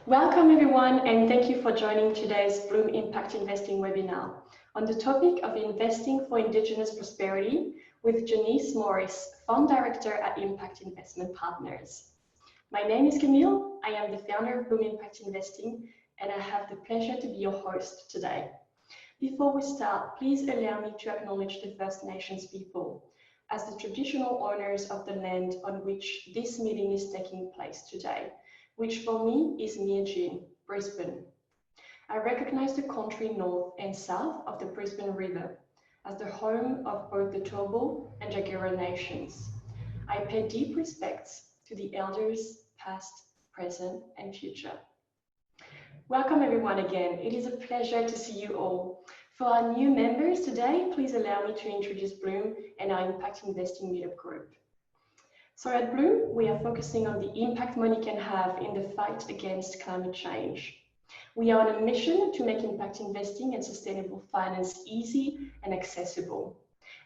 Welcome everyone, and thank you for joining today's Bloom Impact Investing webinar on the topic of investing for Indigenous prosperity with Janice Morris, Fund Director at Impact Investment Partners. My name is Camille. I am the founder of Bloom Impact Investing, and I have the pleasure to be your host today. Before we start, please allow me to acknowledge the First Nations people as the traditional owners of the land on which this meeting is taking place today, which for me is Mianjin, Brisbane. I recognize the country north and south of the Brisbane River as the home of both the Turrbal and Jagera nations. I pay deep respects to the elders, past, present, and future. Welcome everyone again. It is a pleasure to see you all. For our new members today, please allow me to introduce Bloom and our Impact Investing Meetup group. So at Bloom, we are focusing on the impact money can have in the fight against climate change. We are on a mission to make impact investing and sustainable finance easy and accessible.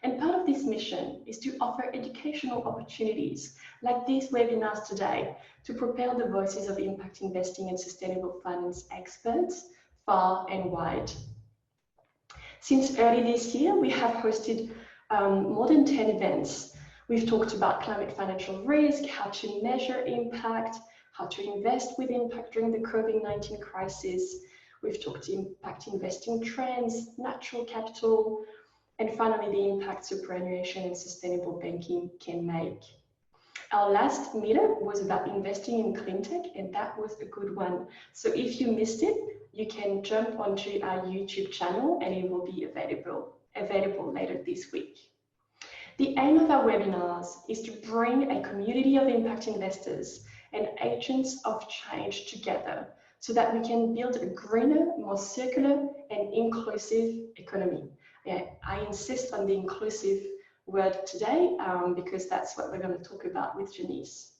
And part of this mission is to offer educational opportunities like these webinars today to propel the voices of impact investing and sustainable finance experts far and wide. Since early this year, we have hosted more than 10 events. We've talked about climate financial risk, how to measure impact, how to invest with impact during the COVID-19 crisis. We've talked impact investing trends, natural capital, and finally the impact superannuation and sustainable banking can make. Our last meetup was about investing in clean tech, and that was a good one. So if you missed it, you can jump onto our YouTube channel and it will be available later this week. The aim of our webinars is to bring a community of impact investors and agents of change together so that we can build a greener, more circular and inclusive economy. I insist on the inclusive word today because that's what we're going to talk about with Janice.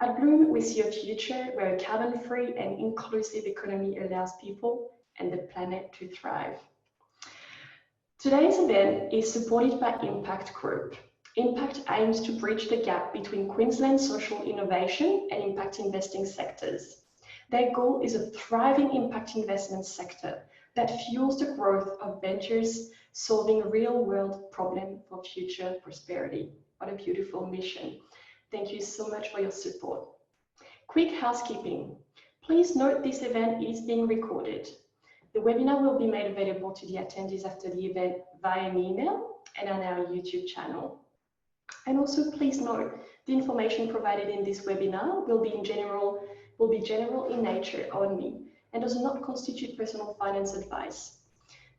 At Bloom, we see a future where a carbon-free and inclusive economy allows people and the planet to thrive. Today's event is supported by Impact Group. Impact aims to bridge the gap between Queensland's social innovation and impact investing sectors. Their goal is a thriving impact investment sector that fuels the growth of ventures solving real-world problems for future prosperity. What a beautiful mission. Thank you so much for your support. Quick housekeeping. Please note this event is being recorded. The webinar will be made available to the attendees after the event via an email and on our YouTube channel. And also please note, the information provided in this webinar will be general in nature only and does not constitute personal finance advice.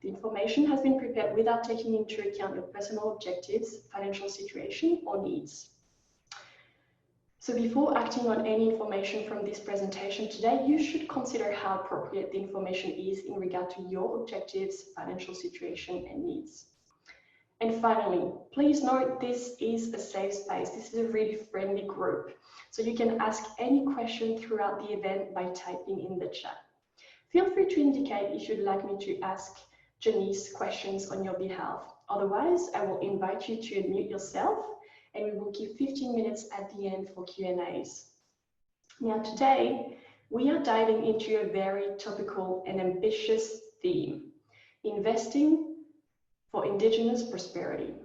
The information has been prepared without taking into account your personal objectives, financial situation, or needs. So before acting on any information from this presentation today, you should consider how appropriate the information is in regard to your objectives, financial situation, and needs. And finally, please note this is a safe space. This is a really friendly group. So you can ask any question throughout the event by typing in the chat. Feel free to indicate if you'd like me to ask Janice questions on your behalf. Otherwise, I will invite you to unmute yourself and we will give 15 minutes at the end for Q&As. Now today, we are diving into a very topical and ambitious theme, investing for Indigenous prosperity.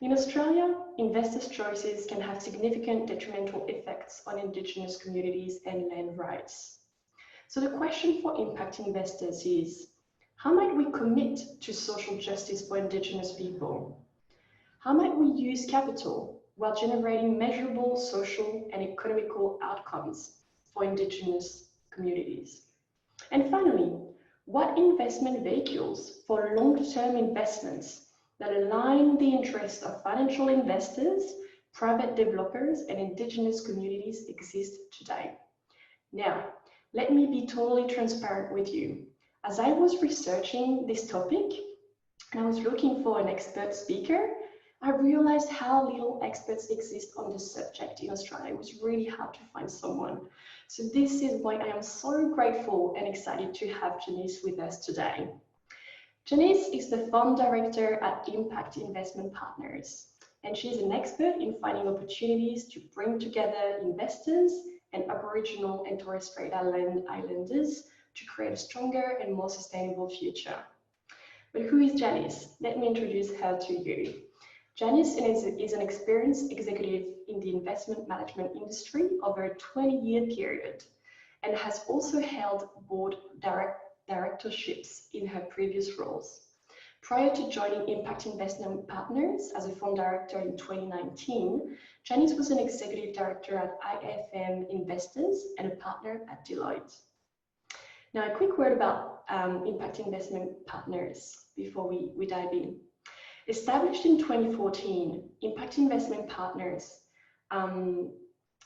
In Australia, investors' choices can have significant detrimental effects on Indigenous communities and land rights. So the question for impact investors is, how might we commit to social justice for Indigenous people? How might we use capital while generating measurable social and economical outcomes for Indigenous communities? And finally, what investment vehicles for long-term investments that align the interests of financial investors, private developers, and Indigenous communities exist today? Now, let me be totally transparent with you. As I was researching this topic and I was looking for an expert speaker, I realized how little experts exist on this subject in Australia. It was really hard to find someone. So this is why I am so grateful and excited to have Janice with us today. Janice is the Fund Director at Impact Investment Partners, and she is an expert in finding opportunities to bring together investors and Aboriginal and Torres Strait Islanders to create a stronger and more sustainable future. But who is Janice? Let me introduce her to you. Janice is an experienced executive in the investment management industry over a 20-year period and has also held board directorships in her previous roles. Prior to joining Impact Investment Partners as a fund director in 2019, Janice was an executive director at IIIF Investors and a partner at Deloitte. Now, a quick word about Impact Investment Partners before we dive in. Established in 2014, Impact Investment Partners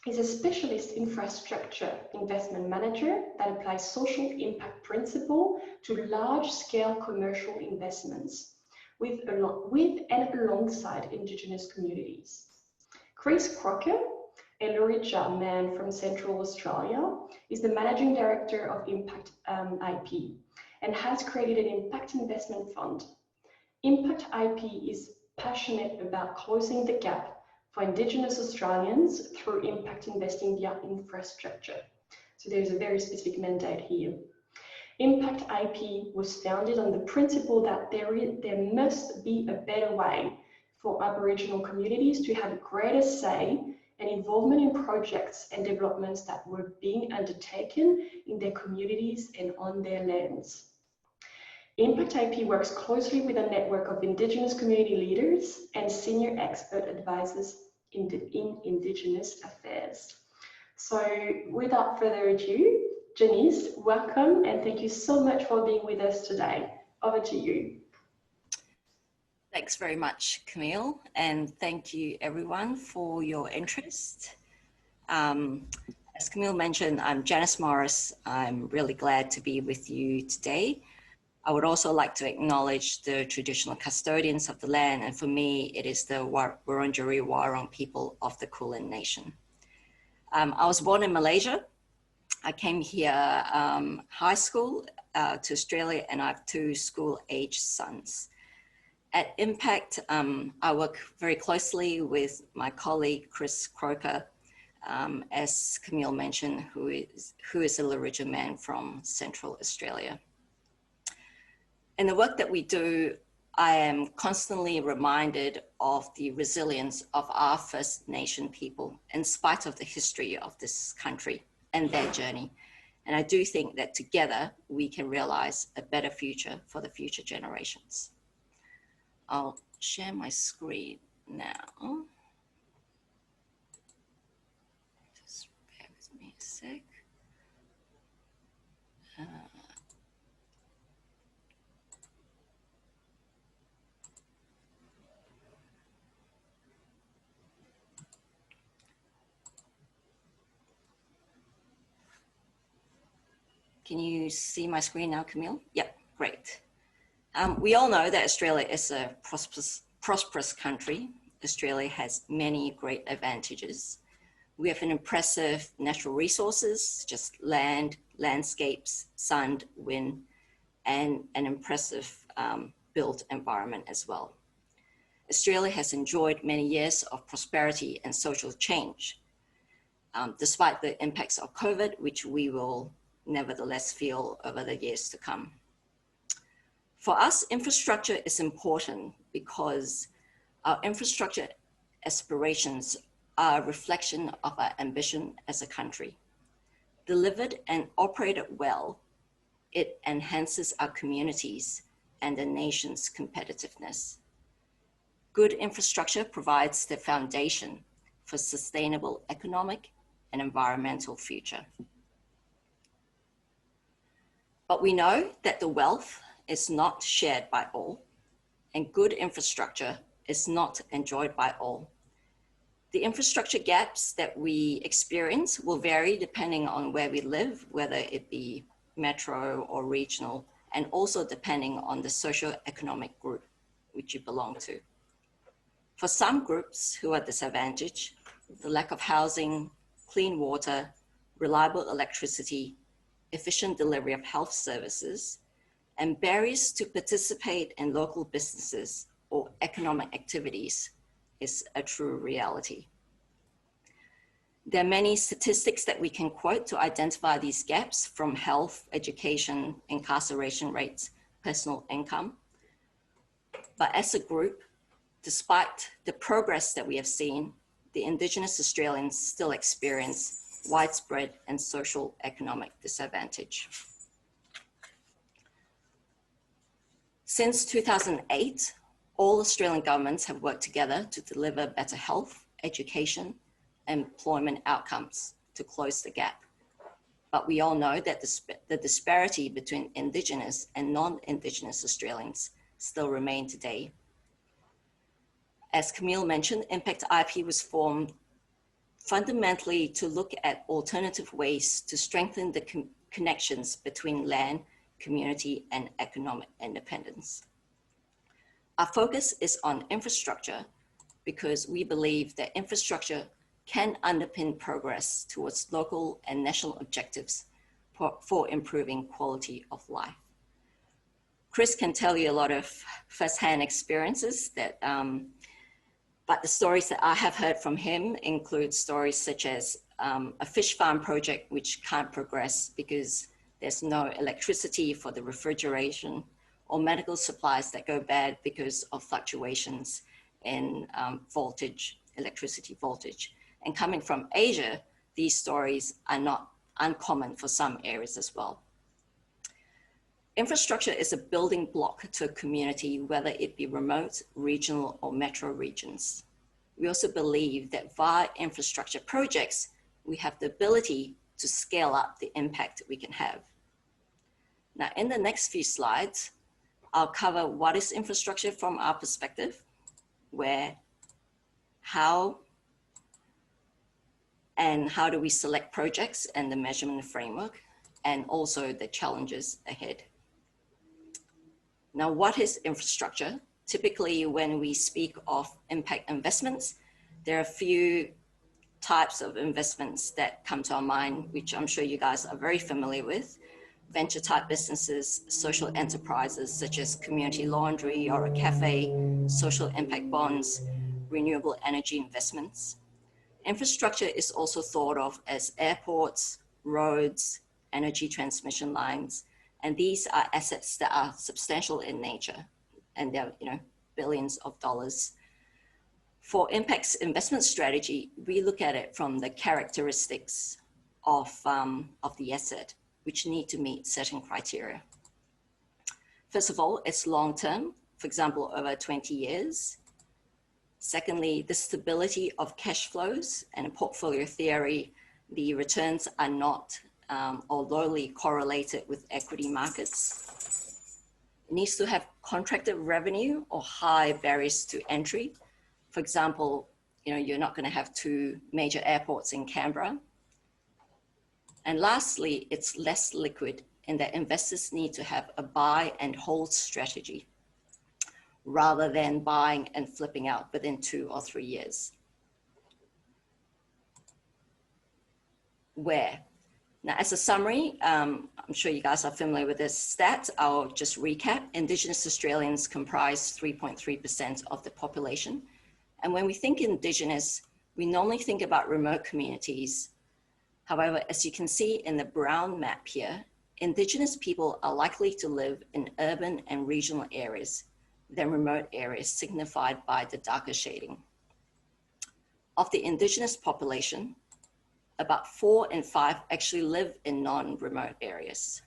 is a specialist infrastructure investment manager that applies social impact principle to large-scale commercial investments with and alongside Indigenous communities. Chris Croker, a Luritja man from Central Australia, is the managing director of ImpactIP and has created an impact investment fund. ImpactIP is passionate about closing the gap for Indigenous Australians through impact investing via infrastructure. So there's a very specific mandate here. ImpactIP was founded on the principle that there must be a better way for Aboriginal communities to have a greater say and involvement in projects and developments that were being undertaken in their communities and on their lands. ImpactIP works closely with a network of Indigenous community leaders and senior expert advisors in Indigenous affairs. So without further ado, Janice, welcome and thank you so much for being with us today. Over to you. Thanks very much, Camille, and thank you everyone for your interest. As Camille mentioned, I'm Janice Morris. I'm really glad to be with you today. I would also like to acknowledge the traditional custodians of the land, and for me, it is the Wurundjeri Wurrung people of the Kulin Nation. I was born in Malaysia. I came here high school to Australia, and I have 2 school-age sons. At Impact, I work very closely with my colleague, Chris Croker, as Camille mentioned, who is a Luritja man from Central Australia. In the work that we do, I am constantly reminded of the resilience of our First Nation people in spite of the history of this country and their journey. And I do think that together we can realize a better future for the future generations. I'll share my screen now. Just bear with me a sec. Can you see my screen now, Camille? Yep, great. We all know that Australia is a prosperous country. Australia has many great advantages. We have an impressive natural resources, just land, landscapes, sun, wind, and an impressive built environment as well. Australia has enjoyed many years of prosperity and social change, despite the impacts of COVID, which we will nevertheless feel over the years to come. For us, infrastructure is important because our infrastructure aspirations are a reflection of our ambition as a country. Delivered and operated well, it enhances our communities and the nation's competitiveness. Good infrastructure provides the foundation for sustainable economic and environmental future. But we know that the wealth is not shared by all, and good infrastructure is not enjoyed by all. The infrastructure gaps that we experience will vary depending on where we live, whether it be metro or regional, and also depending on the socio-economic group which you belong to. For some groups who are disadvantaged, the lack of housing, clean water, reliable electricity, efficient delivery of health services, and barriers to participate in local businesses or economic activities is a true reality. There are many statistics that we can quote to identify these gaps, from health, education, incarceration rates, personal income. But as a group, despite the progress that we have seen, the Indigenous Australians still experience widespread and social economic disadvantage. Since 2008, all Australian governments have worked together to deliver better health, education, and employment outcomes to close the gap. But we all know that the disparity between Indigenous and non-Indigenous Australians still remain today. As Camille mentioned, ImpactIP was formed fundamentally to look at alternative ways to strengthen the connections between land, community, and economic independence. Our focus is on infrastructure because we believe that infrastructure can underpin progress towards local and national objectives for improving quality of life. Chris can tell you a lot of firsthand experiences that, but the stories that I have heard from him include stories such as a fish farm project which can't progress because there's no electricity for the refrigeration, or medical supplies that go bad because of fluctuations in voltage, electricity voltage. And coming from Asia, these stories are not uncommon for some areas as well. Infrastructure is a building block to a community, whether it be remote, regional, or metro regions. We also believe that via infrastructure projects, we have the ability to scale up the impact we can have. Now, in the next few slides, I'll cover what is infrastructure from our perspective, where, how, and how do we select projects and the measurement framework, and also the challenges ahead. Now, what is infrastructure? Typically, when we speak of impact investments, there are a few types of investments that come to our mind, which I'm sure you guys are very familiar with. Venture type businesses, social enterprises such as community laundry or a cafe, social impact bonds, renewable energy investments. Infrastructure is also thought of as airports, roads, energy transmission lines, and these are assets that are substantial in nature, and they're billions of dollars. For Impact's investment strategy, we look at it from the characteristics of the asset, which need to meet certain criteria. First of all, it's long-term, for example, over 20 years. Secondly, the stability of cash flows, and in portfolio theory, the returns are not or lowly correlated with equity markets. It needs to have contracted revenue or high barriers to entry. For example, you're not going to have 2 major airports in Canberra. And lastly, it's less liquid in that investors need to have a buy and hold strategy rather than buying and flipping out within 2 or 3 years. Where? Now, as a summary, I'm sure you guys are familiar with this stat. I'll just recap. Indigenous Australians comprise 3.3% of the population. And when we think Indigenous, we normally think about remote communities. However, as you can see in the brown map here, Indigenous people are likely to live in urban and regional areas than remote areas, signified by the darker shading. Of the Indigenous population, about 4 in 5 actually live in non-remote areas.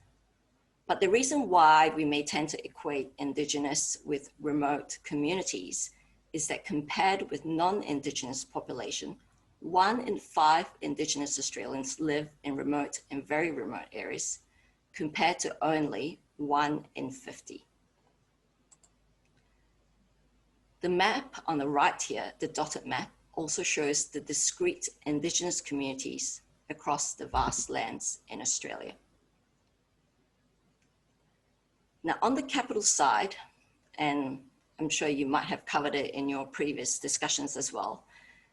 But the reason why we may tend to equate Indigenous with remote communities is that compared with non-Indigenous population, 1 in 5 Indigenous Australians live in remote and very remote areas, compared to only 1 in 50. The map on the right here, the dotted map, also shows the discrete Indigenous communities across the vast lands in Australia. Now, on the capital side, and I'm sure you might have covered it in your previous discussions as well,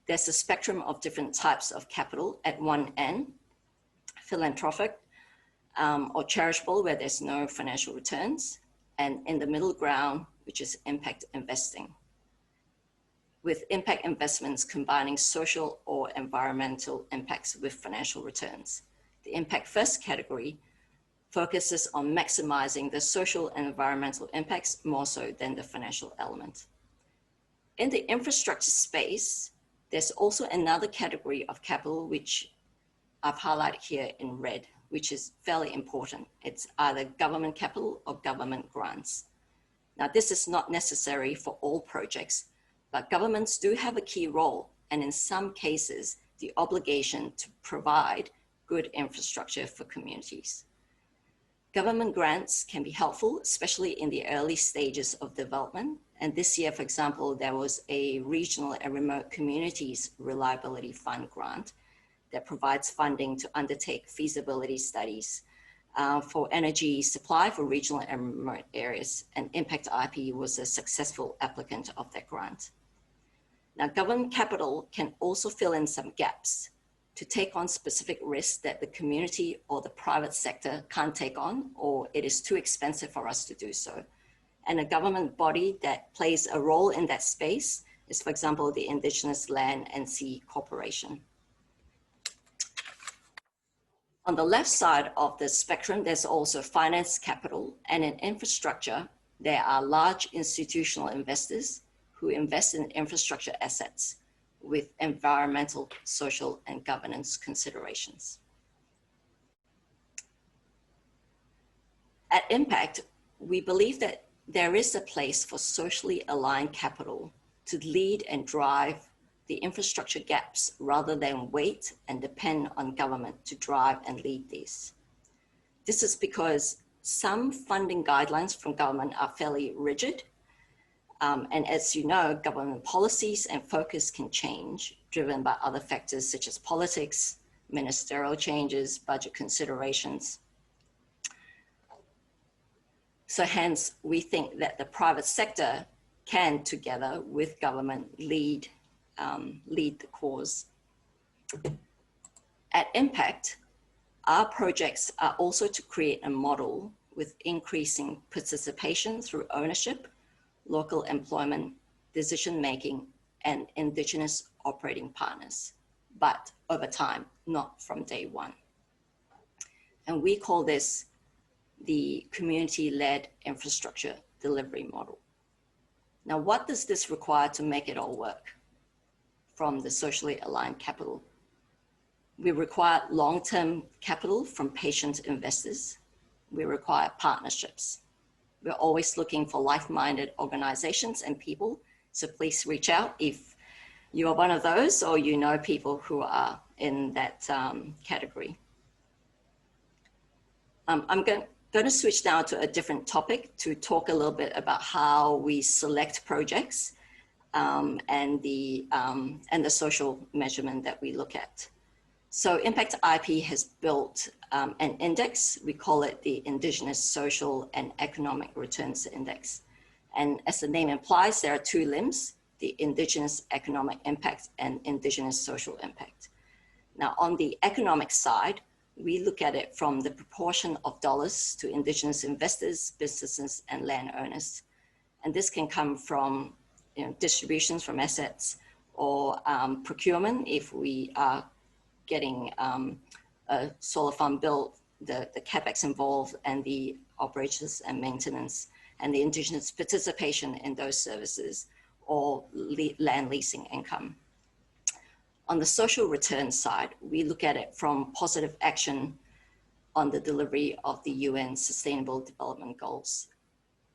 there's a spectrum of different types of capital. At one end, philanthropic or charitable, where there's no financial returns, and in the middle ground, which is impact investing. with impact investments combining social or environmental impacts with financial returns. The impact first category focuses on maximizing the social and environmental impacts more so than the financial element. In the infrastructure space, there's also another category of capital which I've highlighted here in red, which is fairly important. It's either government capital or government grants. Now, this is not necessary for all projects, but governments do have a key role, and in some cases, the obligation to provide good infrastructure for communities. Government grants can be helpful, especially in the early stages of development. And this year, for example, there was a regional and remote communities reliability fund grant that provides funding to undertake feasibility studies for energy supply for regional and remote areas. And ImpactIP was a successful applicant of that grant. Now, government capital can also fill in some gaps to take on specific risks that the community or the private sector can't take on, or it is too expensive for us to do so. And a government body that plays a role in that space is, for example, the Indigenous Land and Sea Corporation. On the left side of the spectrum, there's also finance capital, and in infrastructure, there are large institutional investors who invest in infrastructure assets with environmental, social, and governance considerations. At Impact, we believe that there is a place for socially aligned capital to lead and drive the infrastructure gaps rather than wait and depend on government to drive and lead these. This is because some funding guidelines from government are fairly rigid. And as you know, government policies and focus can change, driven by other factors such as politics, ministerial changes, budget considerations. So hence, we think that the private sector can, together with government, lead the cause. At Impact, our projects are also to create a model with increasing participation through ownership, local employment, decision-making, and Indigenous operating partners, but over time, not from day one. And we call this the community-led infrastructure delivery model. Now, what does this require to make it all work from the socially aligned capital? We require long-term capital from patient investors. We require partnerships. We're always looking for like-minded organizations and people. So please reach out if you are one of those or you know people who are in that category. I'm going to switch now to a different topic to talk a little bit about how we select projects and the social measurement that we look at. So ImpactIP has built an index. We call it the Indigenous Social and Economic Returns Index. And as the name implies, there are two limbs, the Indigenous Economic Impact and Indigenous Social Impact. Now, on the economic side, we look at it from the proportion of dollars to Indigenous investors, businesses, and landowners. And this can come from distributions from assets or procurement if we are getting a solar farm built, the CapEx involved and the operations and maintenance and the Indigenous participation in those services or land leasing income. On the social return side, we look at it from positive action on the delivery of the UN Sustainable Development Goals,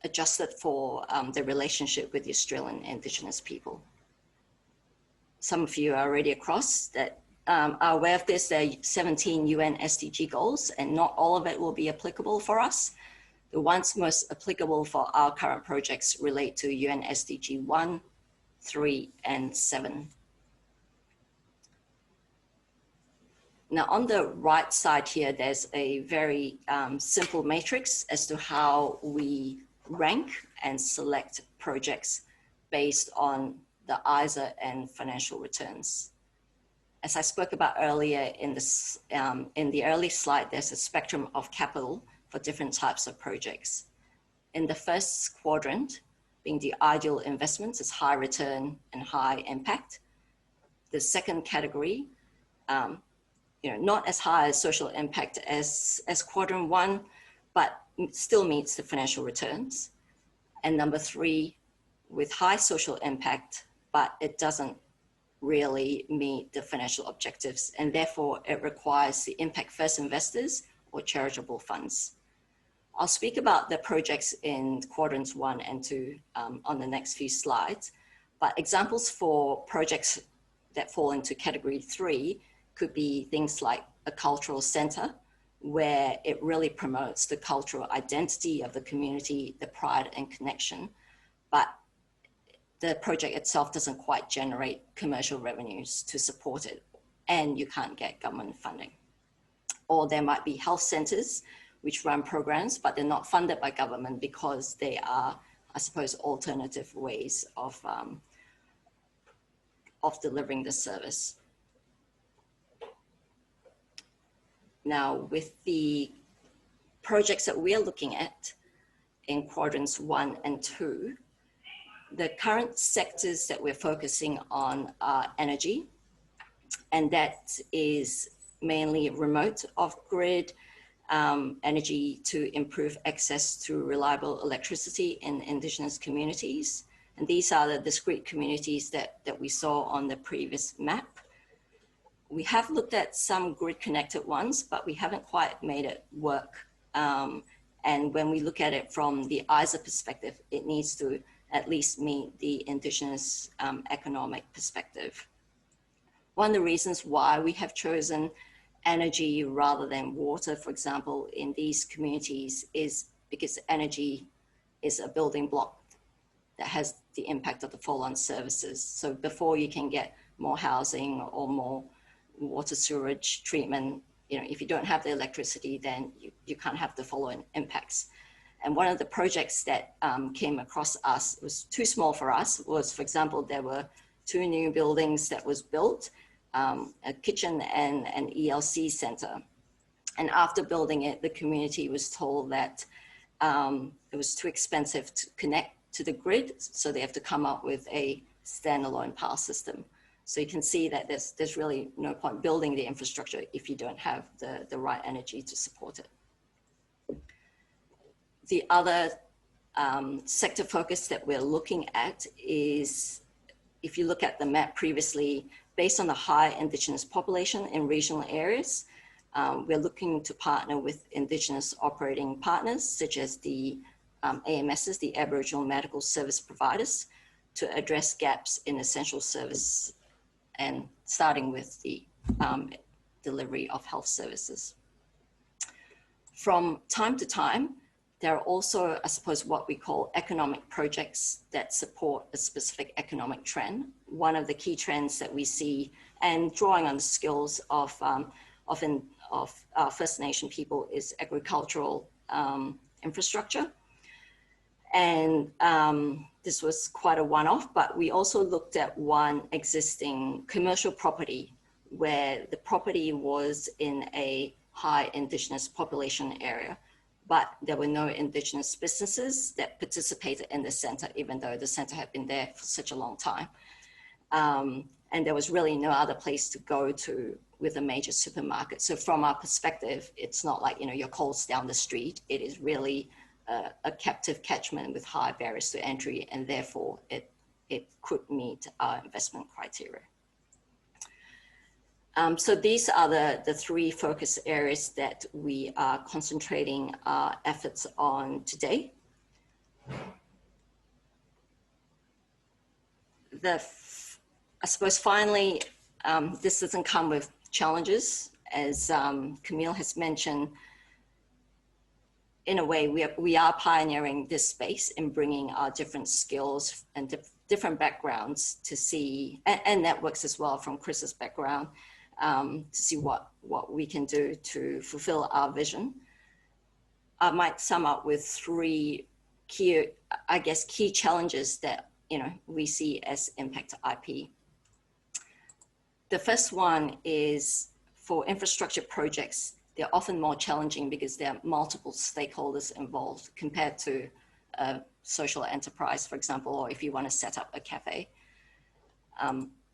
adjusted for the relationship with the Australian Indigenous people. Some of you are already across that are aware of this. There are 17 UN SDG goals, and not all of it will be applicable for us. The ones most applicable for our current projects relate to UN SDG 1, 3, and 7. Now, on the right side here, there's a very simple matrix as to how we rank and select projects based on the ISA and financial returns. As I spoke about earlier in the early slide, there's a spectrum of capital for different types of projects. In the first quadrant, being the ideal investments is high return and high impact. The second category, not as high as social impact as quadrant 1, but still meets the financial returns. And number 3, with high social impact, but it doesn't really meet the financial objectives, and therefore it requires the impact first investors or charitable funds. I'll speak about the projects in quadrants 1 and 2 on the next few slides, but examples for projects that fall into category 3 could be things like a cultural center, where it really promotes the cultural identity of the community, the pride and connection, but the project itself doesn't quite generate commercial revenues to support it, and you can't get government funding. Or there might be health centers which run programs, but they're not funded by government because they are, I suppose, alternative ways of delivering the service. Now, with the projects that we're looking at in quadrants 1 and 2, the current sectors that we're focusing on are energy, and that is mainly remote off-grid energy to improve access to reliable electricity in Indigenous communities. And these are the discrete communities that we saw on the previous map. We have looked at some grid-connected ones, but we haven't quite made it work. And when we look at it from the IIIF perspective, it needs to at least meet the Indigenous economic perspective. One of the reasons why we have chosen energy rather than water, for example, in these communities is because energy is a building block that has the impact of the follow-on services. So before you can get more housing or more water sewage treatment, if you don't have the electricity, then you can't have the follow-on impacts. And one of the projects that came across us, it was too small for us, was, for example, there were 2 new buildings that was built, a kitchen and an ELC center. And after building it, the community was told that it was too expensive to connect to the grid, so they have to come up with a standalone power system. So you can see that there's really no point building the infrastructure if you don't have the right energy to support it. The other sector focus that we're looking at is, if you look at the map previously, based on the high Indigenous population in regional areas, we're looking to partner with Indigenous operating partners, such as the AMSs, the Aboriginal Medical Service Providers, to address gaps in essential service, and starting with the delivery of health services. From time to time, there are also, I suppose, what we call economic projects that support a specific economic trend. One of the key trends that we see, and drawing on the skills of First Nation people, is agricultural infrastructure. And this was quite a one-off, but we also looked at one existing commercial property where the property was in a high Indigenous population area, but there were no Indigenous businesses that participated in the center, even though the center had been there for such a long time. And there was really no other place to go to with a major supermarket. So from our perspective, it's not like, your Coles down the street. It is really a captive catchment with high barriers to entry, and therefore it could meet our investment criteria. So these are the 3 focus areas that we are concentrating our efforts on today. I suppose finally, this doesn't come with challenges. As Camille has mentioned, in a way, we are pioneering this space in bringing our different skills and different backgrounds to see, and networks as well from Chris's background, to see what we can do to fulfill our vision. I might sum up with 3 key challenges that we see as ImpactIP. The first one is, for infrastructure projects, they're often more challenging because there are multiple stakeholders involved compared to a social enterprise, for example, or if you want to set up a cafe.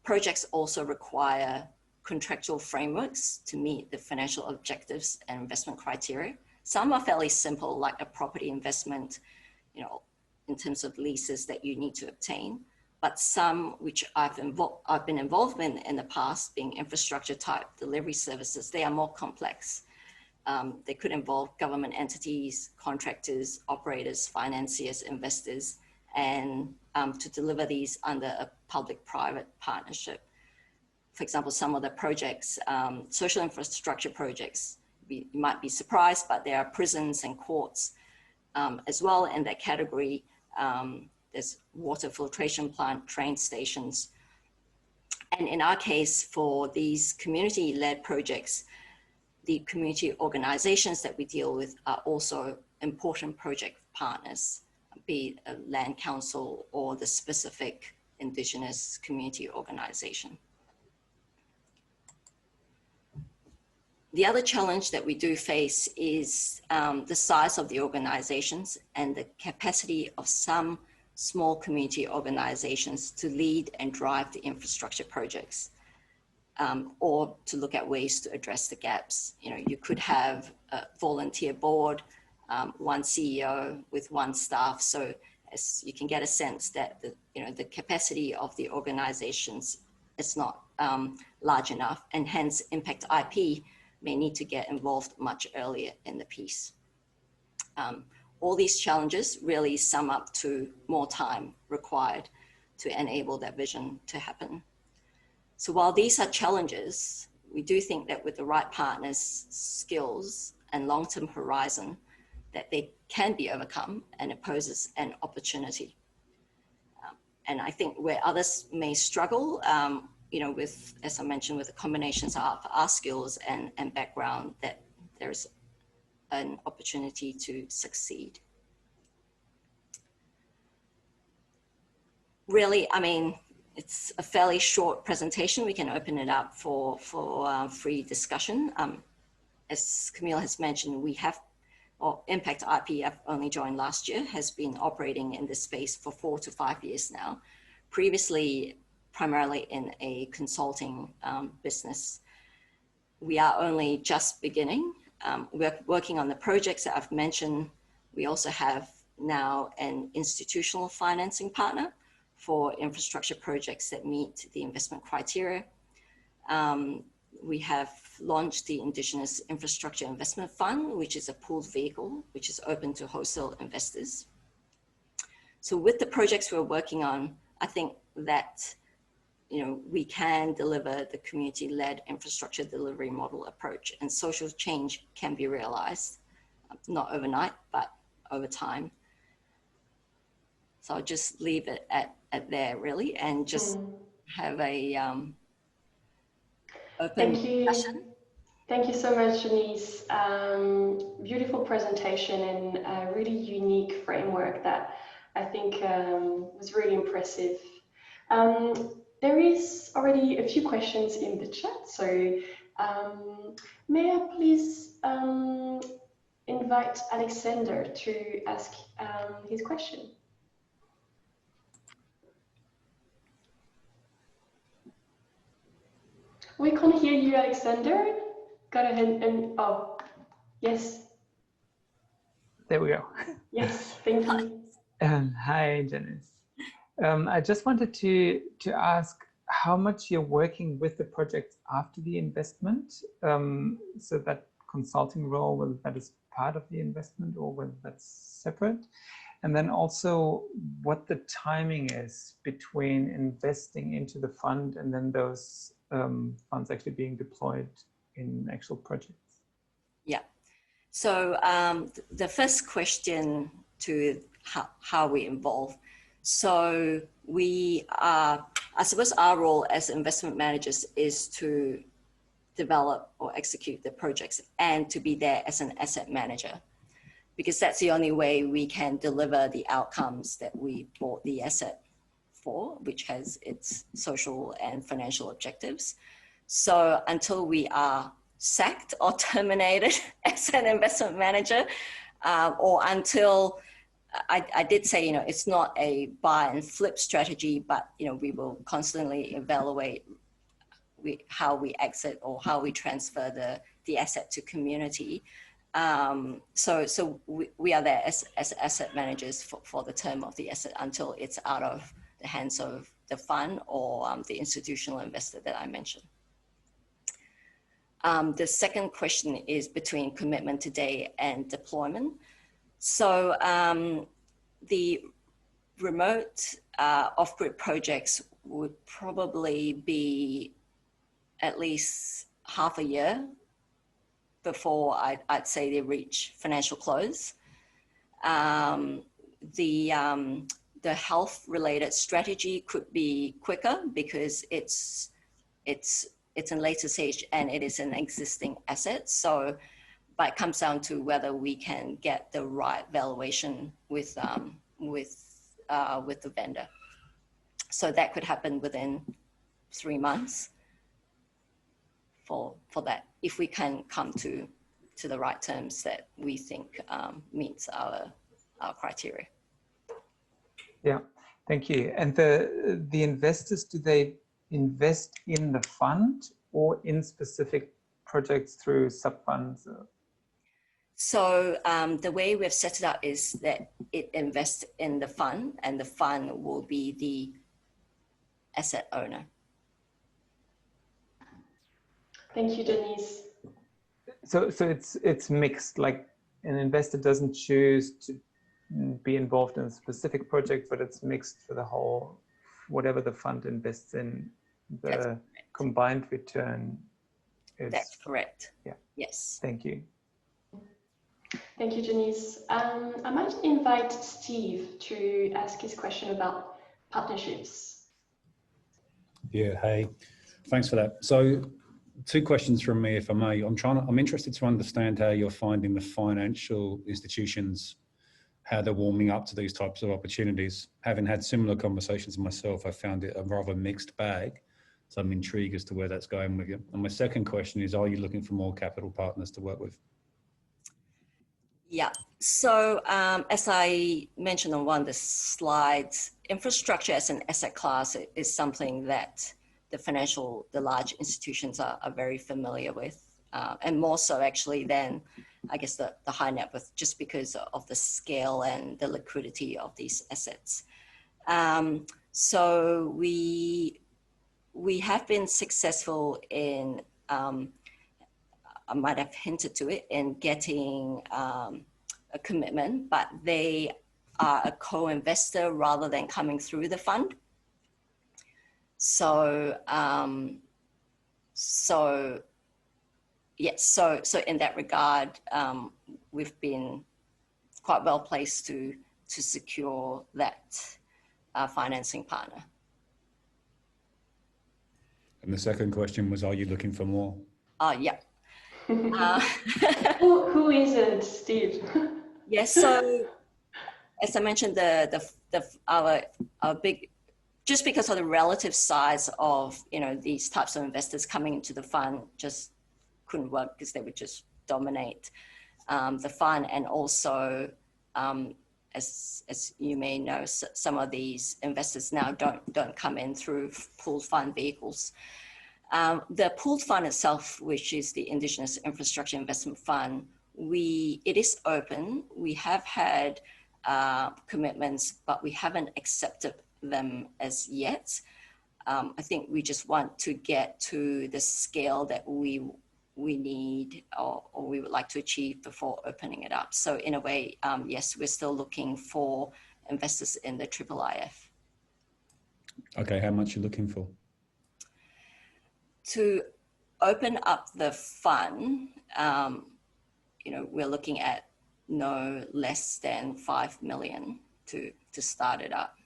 Projects also require contractual frameworks to meet the financial objectives and investment criteria. Some are fairly simple, like a property investment, you know, in terms of leases that you need to obtain. But some which I've been involved in the past, being infrastructure type delivery services, they are more complex. They could involve government entities, contractors, operators, financiers, investors, and to deliver these under a public-private partnership. For example, some of the projects, social infrastructure projects, you might be surprised, but there are prisons and courts as well in that category. There's water filtration plant, train stations. And in our case, for these community-led projects, the community organizations that we deal with are also important project partners, be it a land council or the specific Indigenous community organization. The other challenge that we do face is the size of the organizations and the capacity of some small community organizations to lead and drive the infrastructure projects, or to look at ways to address the gaps. You know, you could have a volunteer board, one CEO with one staff. So as you can get a sense that the capacity of the organizations is not large enough, and hence ImpactIP may need to get involved much earlier in the piece. All these challenges really sum up to more time required to enable that vision to happen. So while these are challenges, we do think that with the right partners, skills, and long-term horizon, that they can be overcome, and it poses an opportunity. And I think where others may struggle, with, as I mentioned, with the combinations of our skills and background, that there's an opportunity to succeed. Really, I mean, it's a fairly short presentation. We can open it up for free discussion. As Camille has mentioned, ImpactIP, I've only joined last year, has been operating in this space for 4 to 5 years now. Previously, primarily in a consulting business. We are only just beginning. We're working on the projects that I've mentioned. We also have now an institutional financing partner for infrastructure projects that meet the investment criteria. We have launched the Indigenous Infrastructure Investment Fund, which is a pooled vehicle, which is open to wholesale investors. So with the projects we're working on, I think that we can deliver the community-led infrastructure delivery model approach, and social change can be realized, not overnight, but over time. So I'll just leave it at there, really, and just have a open discussion. Thank you so much, Janice. Beautiful presentation and a really unique framework that I think was really impressive. There is already a few questions in the chat, so may I please invite Alexander to ask his question? We can't hear you, Alexander. Go ahead and, yes. There we go. Yes, thank you. Hi, Janice. I just wanted to ask how much you're working with the project after the investment, so that consulting role, whether that is part of the investment or whether that's separate. And then also what the timing is between investing into the fund and then those funds actually being deployed in actual projects. Yeah. So the first question to how we involve. So we are, I suppose our role as investment managers is to develop or execute the projects and to be there as an asset manager, because that's the only way we can deliver the outcomes that we bought the asset for, which has its social and financial objectives. So until we are sacked or terminated as an investment manager, or until I did say, you know, it's not a buy and flip strategy, but, you know, we will constantly evaluate how we exit or how we transfer the asset to community. So we are there as asset managers for the term of the asset until it's out of the hands of the fund or the institutional investor that I mentioned. The second question is between commitment today and deployment. So the remote off-grid projects would probably be at least half a year before I'd say they reach financial close. The health-related strategy could be quicker because it's in later stage and it is an existing asset. So, but it comes down to whether we can get the right valuation with the vendor. So that could happen within 3 months for that, if we can come to the right terms that we think meets our criteria. Yeah, thank you. And the investors, do they invest in the fund or in specific projects through sub-funds? So the way we've set it up is that it invests in the fund and the fund will be the asset owner. Thank you, Janice. So it's mixed, like an investor doesn't choose to be involved in a specific project, but it's mixed for the whole, whatever the fund invests in, the combined return is... That's correct. Yeah. Yes. Thank you. Thank you, Janice. I might invite Steve to ask his question about partnerships. Yeah, hey, thanks for that. So 2 questions from me, if I may. I'm interested to understand how you're finding the financial institutions, how they're warming up to these types of opportunities. Having had similar conversations myself, I found it a rather mixed bag. So I'm intrigued as to where that's going with you. And my second question is, are you looking for more capital partners to work with? Yeah, so as I mentioned on one of the slides, infrastructure as an asset class is something that the large institutions are very familiar with, and more so actually than, I guess, the high net worth, just because of the scale and the liquidity of these assets. So we have been successful in, I might have hinted to it, in getting a commitment, but they are a co-investor rather than coming through the fund. So, yes, so in that regard, we've been quite well placed to secure that financing partner. And the second question was, are you looking for more? Yeah. Who is it, Steve? Yes, so as I mentioned, our big, just because of the relative size of, you know, these types of investors coming into the fund just couldn't work because they would just dominate the fund. And also, as you may know, some of these investors now don't come in through pooled fund vehicles. The pooled fund itself, which is the Indigenous Infrastructure Investment Fund, it is open. We have had commitments, but we haven't accepted them as yet. I think we just want to get to the scale that we need or we would like to achieve before opening it up. So in a way, yes, we're still looking for investors in the IIIF. Okay, how much are you looking for? To open up the fund, you know, we're looking at no less than 5 million to start it up.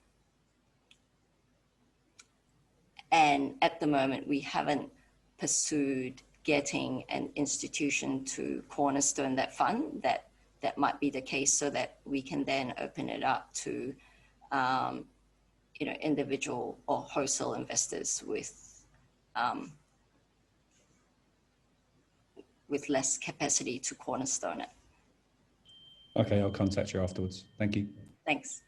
And at the moment, we haven't pursued getting an institution to cornerstone that fund. That might be the case, so that we can then open it up to, you know, individual or wholesale investors with less capacity to cornerstone it. Okay, I'll contact you afterwards. Thank you. Thanks.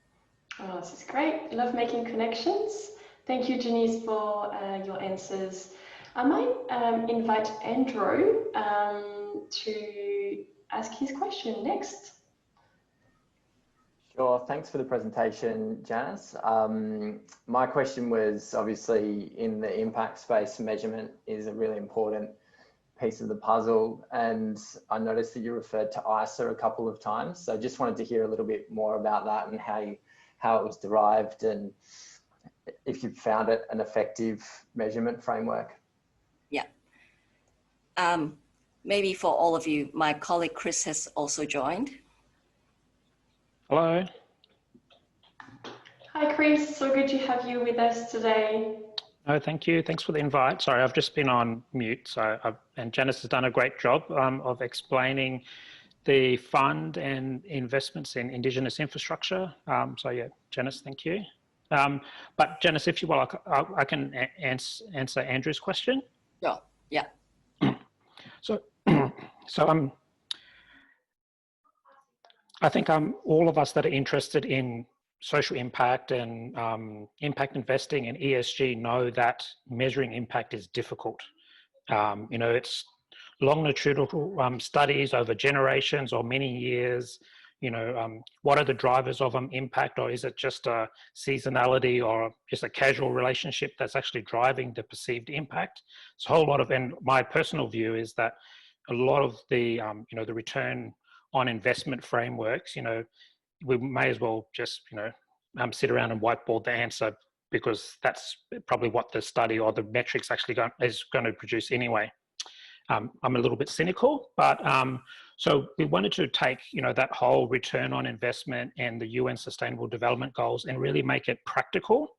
Oh, this is great. Love making connections. Thank you, Janice, for your answers. I might invite Andrew to ask his question next. Sure, thanks for the presentation, Janice. My question was, obviously in the impact space, measurement is a really important piece of the puzzle, and I noticed that you referred to ISA a couple of times, so I just wanted to hear a little bit more about that and how it was derived and if you found it an effective measurement framework. Yeah. Maybe for all of you, my colleague Chris has also joined. Hello. Hi, Chris. So good to have you with us today. Oh, thank you. Thanks for the invite. Sorry, I've just been on mute. And Janice has done a great job of explaining the fund and investments in Indigenous infrastructure. So yeah, Janice, thank you. But Janice, if you will, I can answer Andrew's question. Sure. Yeah. I think all of us that are interested in social impact and impact investing and ESG know that measuring impact is difficult. You know, it's longitudinal studies over generations or many years. You know, what are the drivers of impact, or is it just a seasonality or just a casual relationship that's actually driving the perceived impact? It's a whole lot of, and my personal view is that a lot of the, you know, the return on investment frameworks, you know, we may as well just, you know, sit around and whiteboard the answer, because that's probably what the study or the metrics actually is going to produce anyway. I'm a little bit cynical, but so we wanted to take, you know, that whole return on investment and the UN Sustainable Development Goals and really make it practical.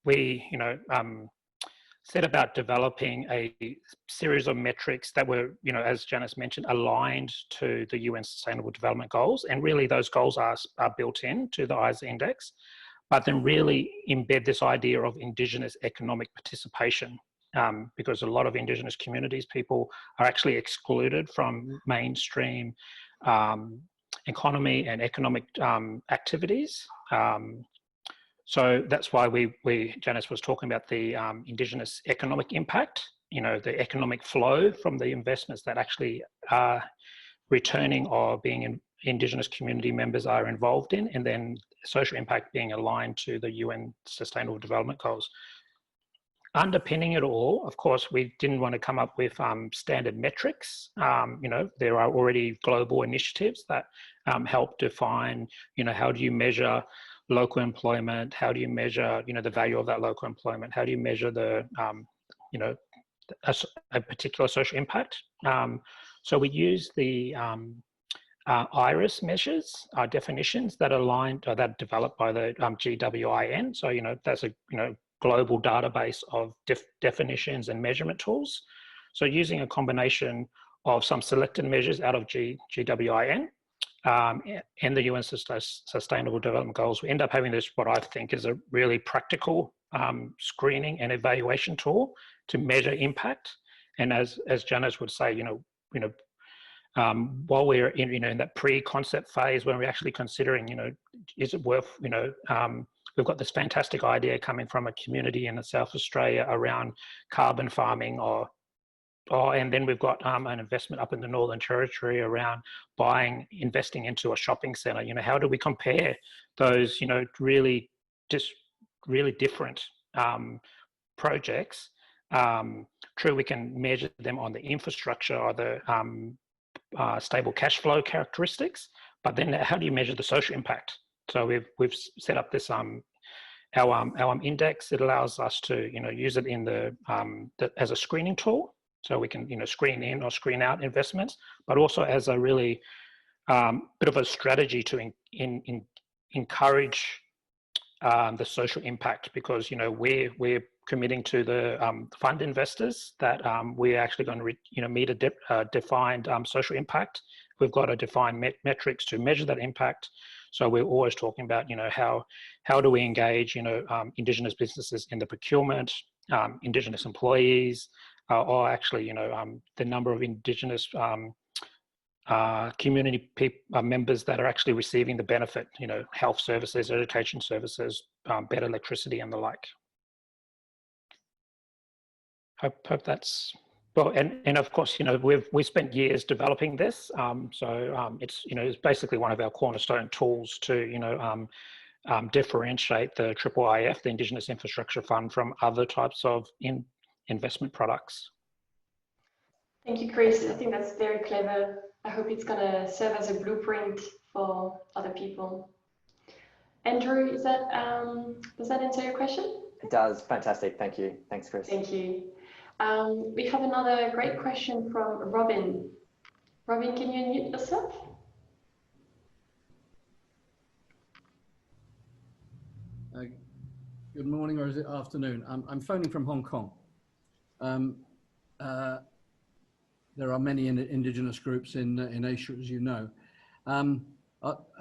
We, you know, set about developing a series of metrics that were, you know, as Janice mentioned, aligned to the UN Sustainable Development Goals. And really those goals are built into the ISA index, but then really embed this idea of Indigenous economic participation, because a lot of Indigenous communities, people are actually excluded from mainstream economy and economic activities. So that's why Janice was talking about the Indigenous economic impact, you know, the economic flow from the investments that actually are returning or being Indigenous community members are involved in, and then social impact being aligned to the UN Sustainable Development Goals. Underpinning it all, of course, we didn't want to come up with standard metrics. You know, there are already global initiatives that help define, you know, how do you measure local employment? How do you measure, you know, the value of that local employment? How do you measure the, you know, a particular social impact? So we use the IRIS measures, definitions that are aligned or that are developed by the GWIN. So, you know, that's a, you know, global database of definitions and measurement tools. So using a combination of some selected measures out of GWIN, and the UN Sustainable Development Goals, we end up having this, what I think is a really practical screening and evaluation tool to measure impact. And as Janice would say, while we're in, you know, in that pre-concept phase, when we're actually considering, you know, is it worth, you know, we've got this fantastic idea coming from a community in South Australia around carbon farming, and then we've got an investment up in the Northern Territory around investing into a shopping centre. You know, how do we compare those, you know, really different projects? True, we can measure them on the infrastructure or the stable cash flow characteristics, but then how do you measure the social impact? So we've set up this our index. It allows us to, you know, use it in as a screening tool. So we can, you know, screen in or screen out investments, but also as a really bit of a strategy to encourage the social impact, because, you know, we're committing to the fund investors that we're actually going to, you know, meet a defined social impact. We've got to define metrics to measure that impact. So we're always talking about, you know, how do we engage, you know, Indigenous businesses in the procurement, Indigenous employees, or actually, you know, the number of Indigenous community members that are actually receiving the benefit, you know, health services, education services, better electricity and the like. Hope that's, well, and of course, you know, we spent years developing this. It's, you know, it's basically one of our cornerstone tools to, you know, differentiate the IIIF, the Indigenous Infrastructure Fund, from other types of investment products. Thank you, Chris. I think that's very clever. I hope it's going to serve as a blueprint for other people. Andrew, is that, does that answer your question? It does. Fantastic. Thank you. Thanks, Chris. Thank you. We have another great question from Robin. Robin, can you unmute yourself? Good morning, or is it afternoon? I'm phoning from Hong Kong. There are many Indigenous groups in Asia, as you know. I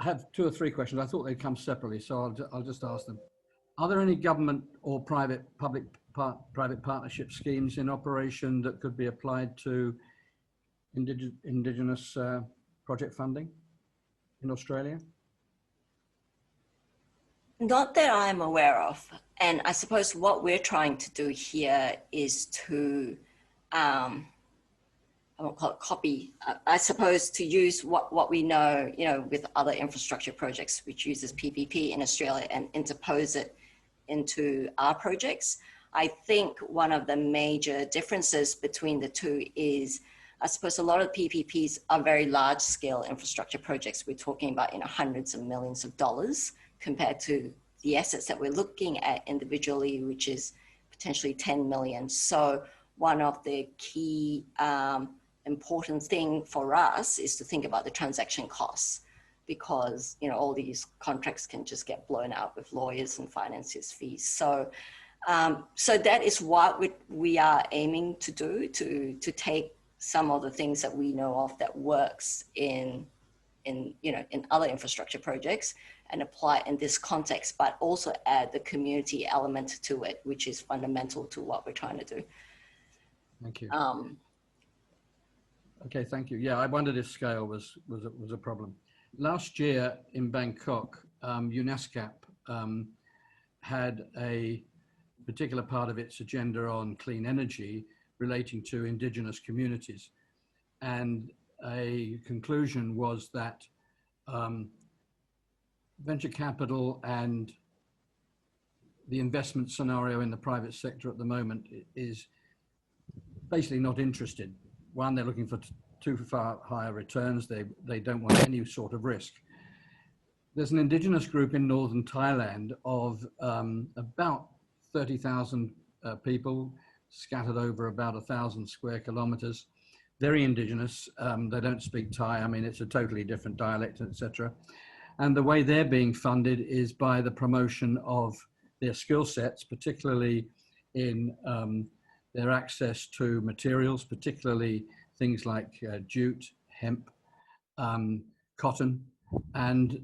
have 2 or 3 questions. I thought they'd come separately, so I'll just ask them. Are there any government or private partnership schemes in operation that could be applied to Indigenous project funding in Australia? Not that I'm aware of. And I suppose what we're trying to do here is to, I won't call it copy, I suppose to use what we know, you know, with other infrastructure projects, which uses PPP in Australia, and interpose it into our projects. I think one of the major differences between the two is, I suppose a lot of PPPs are very large scale infrastructure projects. We're talking about, you know, hundreds of millions of dollars compared to the assets that we're looking at individually, which is potentially 10 million. So one of the key important thing for us is to think about the transaction costs, because, you know, all these contracts can just get blown out with lawyers and financiers' fees. So, so that is what we are aiming to do, to take some of the things that we know of that works in you know, in other infrastructure projects and apply in this context, but also add the community element to it, which is fundamental to what we're trying to do. Thank you. Okay, thank you. Yeah, I wondered if scale was a problem. Last year in Bangkok, UNESCAP had a particular part of its agenda on clean energy relating to Indigenous communities. And a conclusion was that venture capital and the investment scenario in the private sector at the moment is basically not interested. One, they're looking for too far higher returns. They don't want any sort of risk. There's an Indigenous group in northern Thailand of about 30,000 people scattered over about 1,000 square kilometers. Very Indigenous. They don't speak Thai. I mean, it's a totally different dialect, etc. And the way they're being funded is by the promotion of their skill sets, particularly in their access to materials, particularly things like jute, hemp, cotton. And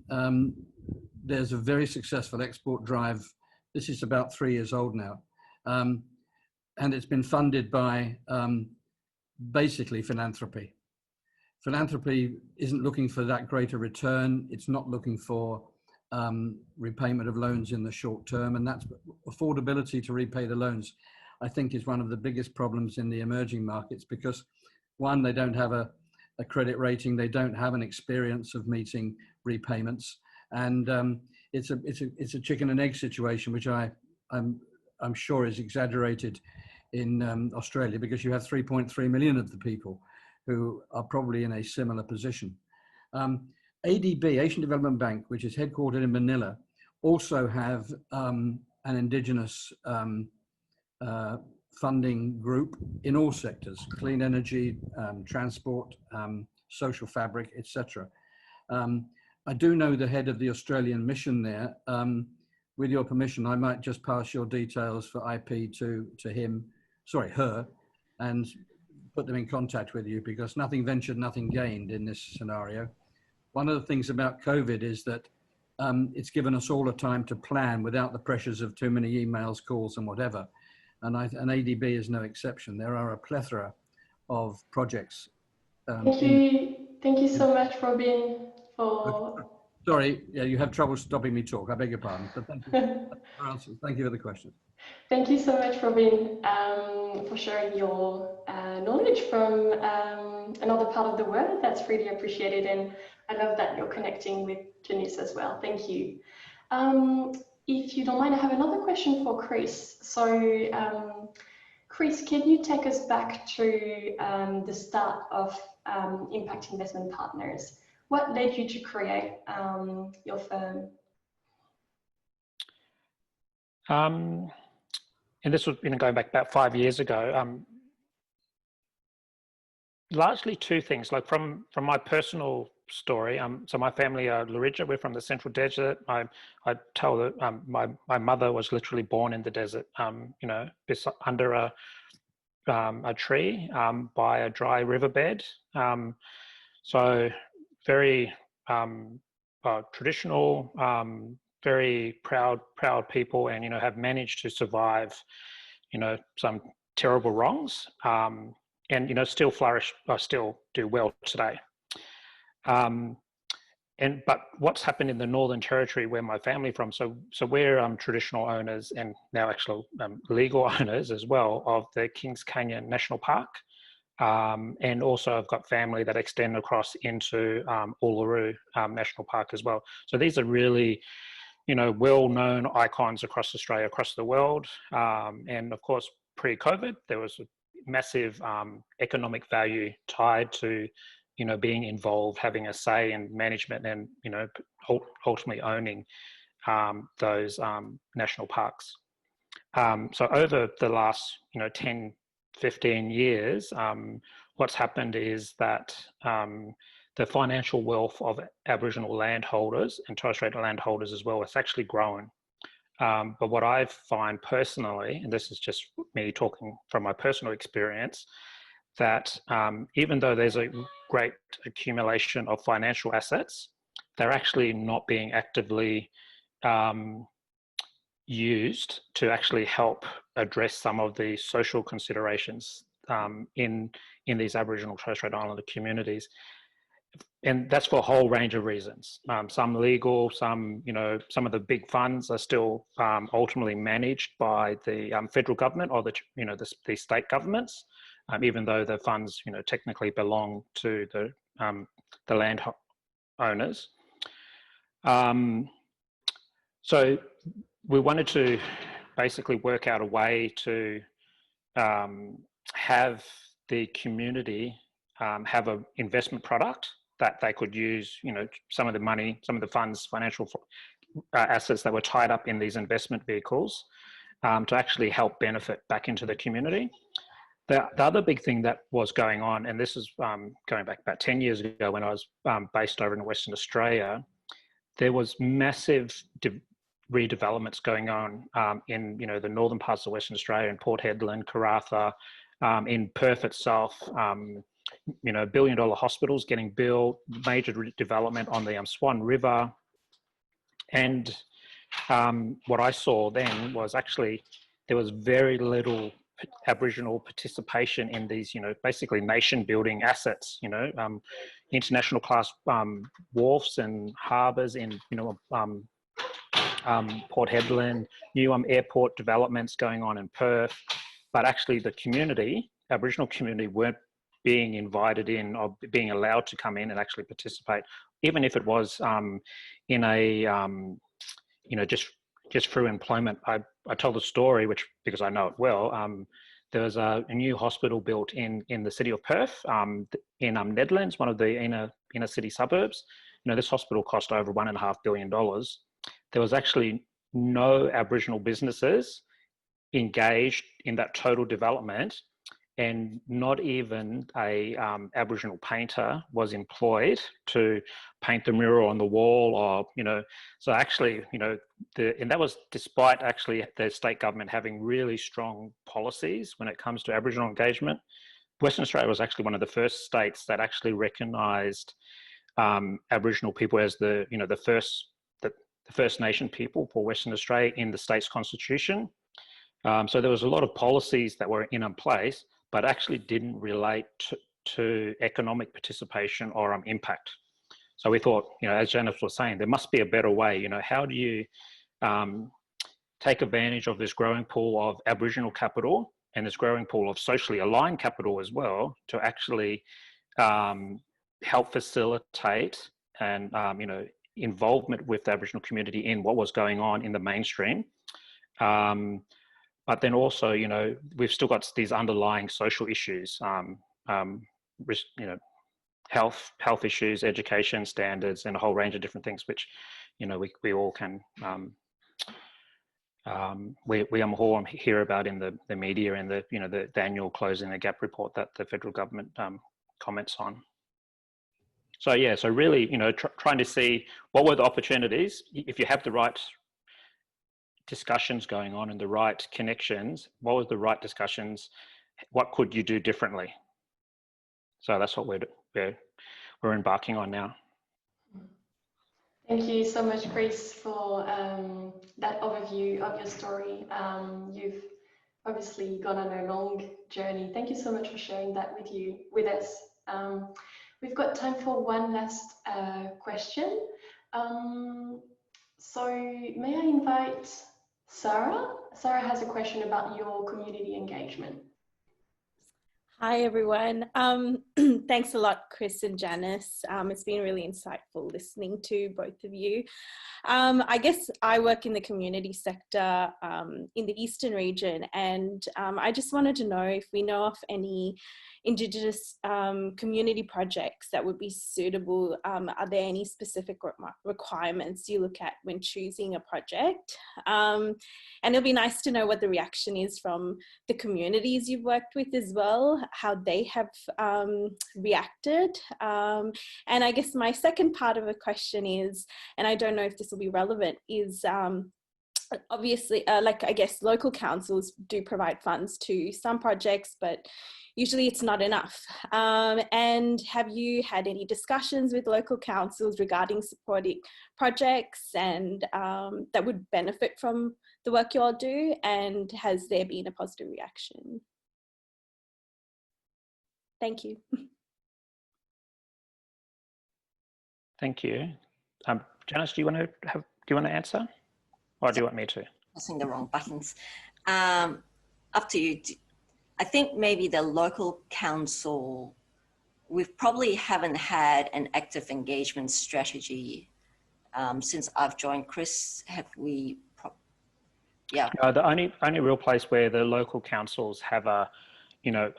there's a very successful export drive. This is about 3 years old now. And it's been funded by basically philanthropy. Philanthropy isn't looking for that greater return. It's not looking for repayment of loans in the short term, and that's affordability to repay the loans, I think, is one of the biggest problems in the emerging markets, because one, they don't have a credit rating, they don't have an experience of meeting repayments, and it's a chicken and egg situation, which I'm sure is exaggerated in Australia, because you have 3.3 million of the people who are probably in a similar position. ADB, Asian Development Bank, which is headquartered in Manila, also have an Indigenous funding group in all sectors: clean energy, transport, social fabric, etc. I do know the head of the Australian mission there. With your permission, I might just pass your details for IP to her, and put them in contact with you, because nothing ventured, nothing gained in this scenario. One of the things about COVID is that it's given us all a time to plan without the pressures of too many emails, calls, and whatever. And ADB is no exception. There are a plethora of projects. Thank you. Thank you so much for being for. Sorry, yeah, you have trouble stopping me talk. I beg your pardon, but thank you for answers. Thank you for the question. Thank you so much for being for sharing your knowledge from another part of the world. That's really appreciated, and I love that you're connecting with Janice as well. Thank you. If you don't mind, I have another question for Chris. So, Chris, can you take us back to the start of Impact Investment Partners? What led you to create your firm? And this was going back about 5 years ago. Largely two things. Like from my personal story. So my family are Luritja. We're from the Central Desert. I tell that my mother was literally born in the desert. You know, under a tree by a dry riverbed. So very traditional. Very proud people, and have managed to survive, some terrible wrongs, and still flourish, still do well today. But what's happened in the Northern Territory, where my family from? So we're traditional owners, and now actual legal owners as well, of the Kings Canyon National Park, and also I've got family that extend across into Uluru National Park as well. So these are really well-known icons across Australia, across the world. And of course, pre-COVID, there was a massive economic value tied to, being involved, having a say in management, and, ultimately owning those national parks. So over the last, 10, 15 years, what's happened is that the financial wealth of Aboriginal landholders and Torres Strait landholders as well has actually grown. But what I find personally, and this is just me talking from my personal experience, that even though there's a great accumulation of financial assets, they're actually not being actively used to actually help address some of the social considerations in these Aboriginal Torres Strait Islander communities. And that's for a whole range of reasons. Some legal, some of the big funds are still ultimately managed by the federal government or the state governments, even though the funds technically belong to the land owners. So we wanted to basically work out a way to have the community have an investment product that they could use, some of the money, some of the funds, financial assets that were tied up in these investment vehicles to actually help benefit back into the community. The other big thing that was going on, and this is going back about 10 years ago when I was based over in Western Australia, there was massive redevelopments going on in the northern parts of Western Australia, in Port Hedland, Karratha, in Perth itself. $1 billion hospitals getting built, major development on the Swan River. And what I saw then was actually there was very little Aboriginal participation in these, basically nation building assets, international class wharfs and harbours in, Port Hedland, new airport developments going on in Perth. But actually the community, Aboriginal community, weren't being invited in or being allowed to come in and actually participate, even if it was in a, just through employment. I told the story, which, because I know it well, there was a new hospital built in the city of Perth, in Nedlands, one of the inner city suburbs. This hospital cost over $1.5 billion. There was actually no Aboriginal businesses engaged in that total development, and not even a Aboriginal painter was employed to paint the mural on the wall, or so actually and that was despite actually the state government having really strong policies when it comes to Aboriginal engagement. Western Australia was actually one of the first states that actually recognised Aboriginal people as the First Nation people for Western Australia in the state's constitution. So there was a lot of policies that were in place, but actually didn't relate to economic participation or impact. So we thought, as Janice was saying, there must be a better way. How do you take advantage of this growing pool of Aboriginal capital and this growing pool of socially aligned capital as well to actually help facilitate and involvement with the Aboriginal community in what was going on in the mainstream. But then also, we've still got these underlying social issues, health issues, education standards, and a whole range of different things, which, we all can, we all hear about in the media and the annual Closing the Gap report that the federal government comments on. So yeah, so really, trying to see what were the opportunities. If you have the right discussions going on and the right connections, what was the right discussions? What could you do differently? So that's what we're embarking on now. Thank you so much, Chris, for that overview of your story. You've obviously gone on a long journey. Thank you so much for sharing that with us. We've got time for one last question. So may I invite Sarah? Sarah has a question about your community engagement. Hi, everyone. Thanks a lot, Chris and Janice. It's been really insightful listening to both of you. I guess I work in the community sector in the Eastern region, and I just wanted to know if we know of any Indigenous community projects that would be suitable. Are there any specific requirements you look at when choosing a project? And it'll be nice to know what the reaction is from the communities you've worked with as well, how they have reacted. And I guess my second part of the question is, and I don't know if this will be relevant, is obviously, I guess local councils do provide funds to some projects, but usually it's not enough. And have you had any discussions with local councils regarding supporting projects and that would benefit from the work you all do? And has there been a positive reaction? Thank you. Thank you. Janice, do you want to answer, or do you want me to? Pressing the wrong buttons. Up to you. I think maybe the local council, we probably haven't had an active engagement strategy since I've joined. Chris, have we? Yeah. The only real place where the local councils have a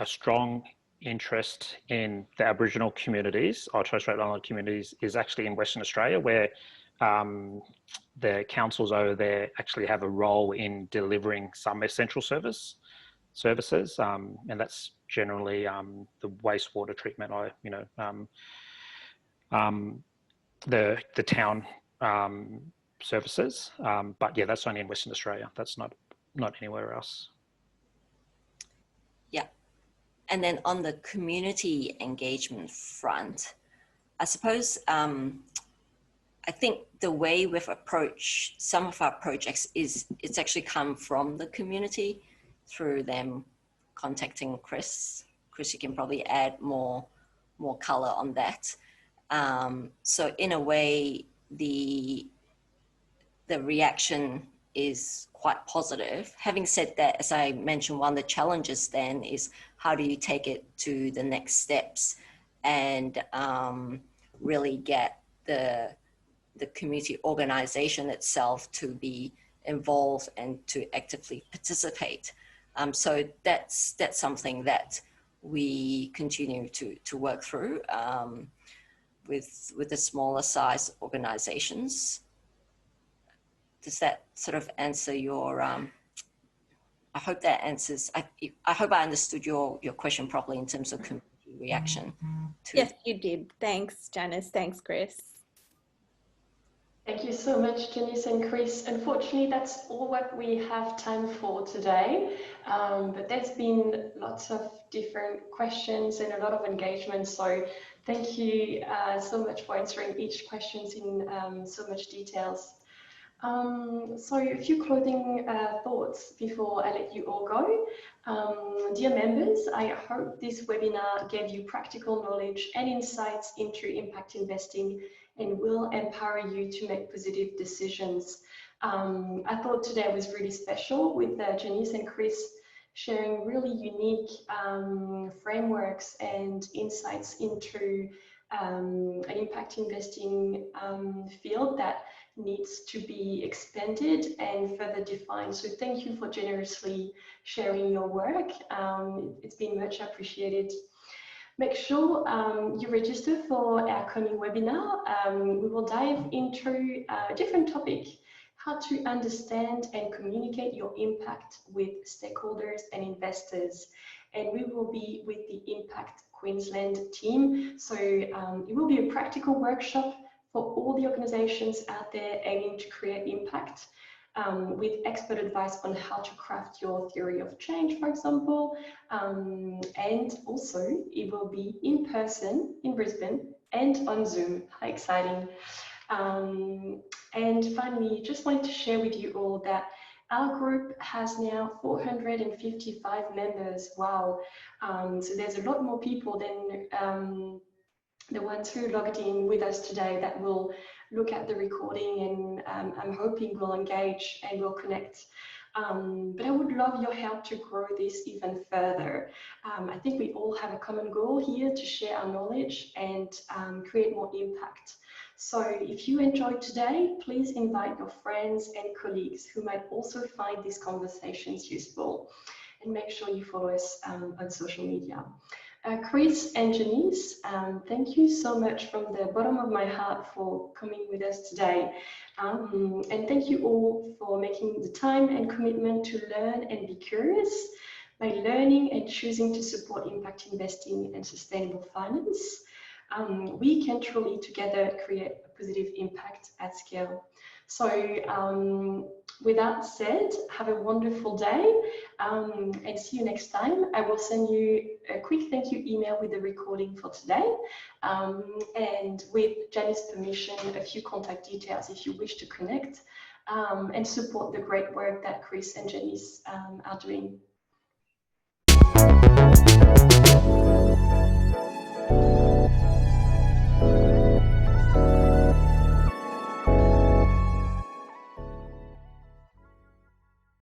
strong interest in the Aboriginal communities or Torres Strait Islander communities is actually in Western Australia, where the councils over there actually have a role in delivering some essential services, and that's generally the wastewater treatment, or the town services. But yeah, that's only in Western Australia. That's not anywhere else. Yeah, and then on the community engagement front, I suppose I think the way we've approached some of our projects is it's actually come from the community through them contacting Chris. Chris, you can probably add more color on that. So in a way, the reaction is quite positive. Having said that, as I mentioned, one of the challenges then is how do you take it to the next steps and really get the community organization itself to be involved and to actively participate. So that's something that we continue to work through with the smaller size organizations. Does that sort of answer your, I hope that answers, I hope I understood your question properly in terms of community reaction. Yes, you did. Thanks, Janice. Thanks, Chris. Thank you so much, Janice and Chris. Unfortunately, that's all what we have time for today. But there's been lots of different questions and a lot of engagement. So thank you so much for answering each question in so much details. So a few closing thoughts before I let you all go. Dear members, I hope this webinar gave you practical knowledge and insights into impact investing and will empower you to make positive decisions. I thought today was really special with Janice and Chris sharing really unique frameworks and insights into an impact investing field that needs to be expanded and further defined. So thank you for generously sharing your work. It's been much appreciated. Make sure you register for our coming webinar. We will dive into a different topic, how to understand and communicate your impact with stakeholders and investors. And we will be with the Impact Queensland team. So it will be a practical workshop for all the organizations out there aiming to create impact, with expert advice on how to craft your theory of change, for example. And also it will be in person in Brisbane and on Zoom. How exciting. And finally, just wanted to share with you all that our group has now 455 members. Wow. So there's a lot more people than the ones who logged in with us today that will look at the recording, and I'm hoping will engage and will connect. But I would love your help to grow this even further. I think we all have a common goal here to share our knowledge and create more impact. So if you enjoyed today, please invite your friends and colleagues who might also find these conversations useful, and make sure you follow us on social media. Chris and Janice, thank you so much from the bottom of my heart for coming with us today. And thank you all for making the time and commitment to learn and be curious. By learning and choosing to support impact investing and sustainable finance, we can truly together create a positive impact at scale. So with that said, have a wonderful day, and see you next time. I will send you a quick thank you email with the recording for today, and with Janice's permission, a few contact details if you wish to connect and support the great work that Chris and Janice are doing.